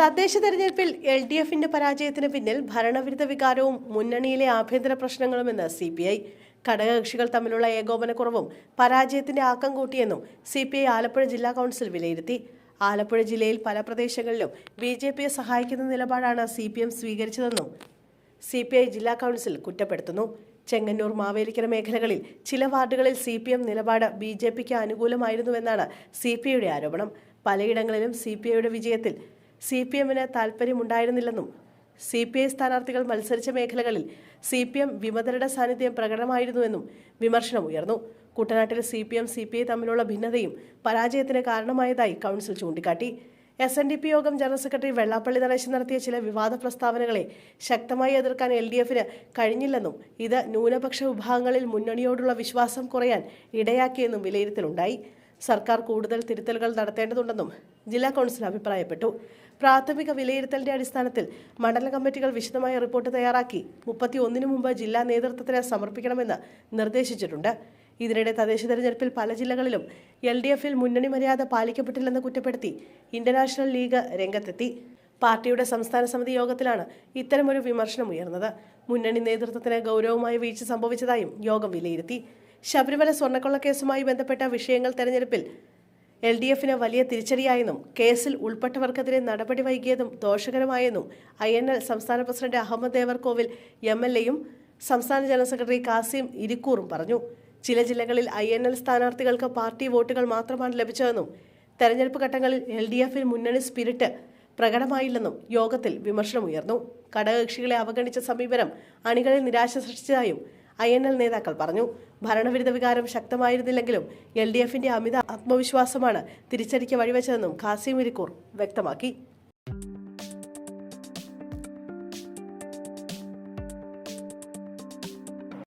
തദ്ദേശ തെരഞ്ഞെടുപ്പിൽ LDFിന്റെ പരാജയത്തിന് പിന്നിൽ ഭരണവിരുദ്ധ വികാരവും മുന്നണിയിലെ ആഭ്യന്തര പ്രശ്നങ്ങളുമെന്ന് CPI. ഘടകകക്ഷികൾ തമ്മിലുള്ള ഏകോപനക്കുറവും പരാജയത്തിന്റെ ആക്കം കൂട്ടിയെന്നും CPI ആലപ്പുഴ ജില്ലാ കൗൺസിൽ വിലയിരുത്തി. ആലപ്പുഴ ജില്ലയിൽ പല പ്രദേശങ്ങളിലും BJPയെ സഹായിക്കുന്ന നിലപാടാണ് CPM സ്വീകരിച്ചതെന്നും CPI ജില്ലാ കൗൺസിൽ കുറ്റപ്പെടുത്തുന്നു. ചെങ്ങന്നൂർ, മാവേലിക്കര മേഖലകളിൽ ചില വാർഡുകളിൽ CPM നിലപാട് BJPക്ക് അനുകൂലമായിരുന്നുവെന്നാണ് CPIയുടെ ആരോപണം. പലയിടങ്ങളിലും CPIയുടെ വിജയത്തിൽ CPMന് താൽപ്പര്യമുണ്ടായിരുന്നില്ലെന്നും CPI സ്ഥാനാർത്ഥികൾ മത്സരിച്ച മേഖലകളിൽ CPM വിമതരുടെ സാന്നിധ്യം പ്രകടമായിരുന്നുവെന്നും വിമർശനമുയർന്നു. കുട്ടനാട്ടിൽ CPM CPI തമ്മിലുള്ള ഭിന്നതയും പരാജയത്തിന് കാരണമായതായി കൗൺസിൽ ചൂണ്ടിക്കാട്ടി. SNDP യോഗം ജനറൽ സെക്രട്ടറി വെള്ളാപ്പള്ളി നടേശൻ നടത്തിയ ചില വിവാദ പ്രസ്താവനകളെ ശക്തമായി എതിർക്കാൻ LDFന് കഴിഞ്ഞില്ലെന്നും ഇത് ന്യൂനപക്ഷ വിഭാഗങ്ങളിൽ മുന്നണിയോടുള്ള വിശ്വാസം കുറയാൻ ഇടയാക്കിയെന്നും വിലയിരുത്തലുണ്ടായി. സർക്കാർ കൂടുതൽ തിരുത്തലുകൾ നടത്തേണ്ടതുണ്ടെന്നും ജില്ലാ കൗൺസിൽ അഭിപ്രായപ്പെട്ടു. പ്രാഥമിക വിലയിരുത്തലിന്റെ അടിസ്ഥാനത്തിൽ മണ്ഡലം കമ്മിറ്റികൾ വിശദമായ റിപ്പോർട്ട് തയ്യാറാക്കി 31 മുമ്പ് ജില്ലാ നേതൃത്വത്തിന് സമർപ്പിക്കണമെന്ന് നിർദ്ദേശിച്ചിട്ടുണ്ട്. ഇതിനിടെ തദ്ദേശ തെരഞ്ഞെടുപ്പിൽ പല ജില്ലകളിലും LDFിൽ മുന്നണി മര്യാദ പാലിക്കപ്പെട്ടില്ലെന്ന് കുറ്റപ്പെടുത്തി ഇന്റർനാഷണൽ ലീഗ് രംഗത്തെത്തി. പാർട്ടിയുടെ സംസ്ഥാന സമിതി യോഗത്തിലാണ് ഇത്തരമൊരു വിമർശനം ഉയർന്നത്. മുന്നണി നേതൃത്വത്തിന് ഗൗരവമായ വീഴ്ച സംഭവിച്ചതായും യോഗം വിലയിരുത്തി. ശബരിമല സ്വർണ്ണക്കൊള്ളക്കേസുമായി ബന്ധപ്പെട്ട വിഷയങ്ങൾ തെരഞ്ഞെടുപ്പിൽ LDFന് വലിയ തിരിച്ചടിയായെന്നും കേസിൽ ഉൾപ്പെട്ടവർക്കെതിരെ നടപടി വൈകിയതും ദോഷകരമായെന്നും INL സംസ്ഥാന പ്രസിഡന്റ് അഹമ്മദ് ദേവർകോവിൽ MLAയും സംസ്ഥാന ജനറൽ സെക്രട്ടറി കാസിം ഇരിക്കൂറും പറഞ്ഞു. ചില ജില്ലകളിൽ INL സ്ഥാനാർത്ഥികൾക്ക് പാർട്ടി വോട്ടുകൾ മാത്രമാണ് ലഭിച്ചതെന്നും തെരഞ്ഞെടുപ്പ് ഘട്ടങ്ങളിൽ LDFിൽ മുന്നണി സ്പിരിറ്റ് പ്രകടമായില്ലെന്നും യോഗത്തിൽ വിമർശനമുയർന്നു. ഘടകകക്ഷികളെ അവഗണിച്ച സമീപനം അണികളിൽ നിരാശ സൃഷ്ടിച്ചതായും INL നേതാക്കൾ പറഞ്ഞു. ഭരണവിരുദ്ധ വികാരം ശക്തമായിരുന്നില്ലെങ്കിലും LDFിന്റെ അമിത ആത്മവിശ്വാസമാണ് തിരിച്ചടിക്ക് വഴിവെച്ചതെന്നും കാസിം ഇരിക്കൂർ വ്യക്തമാക്കി.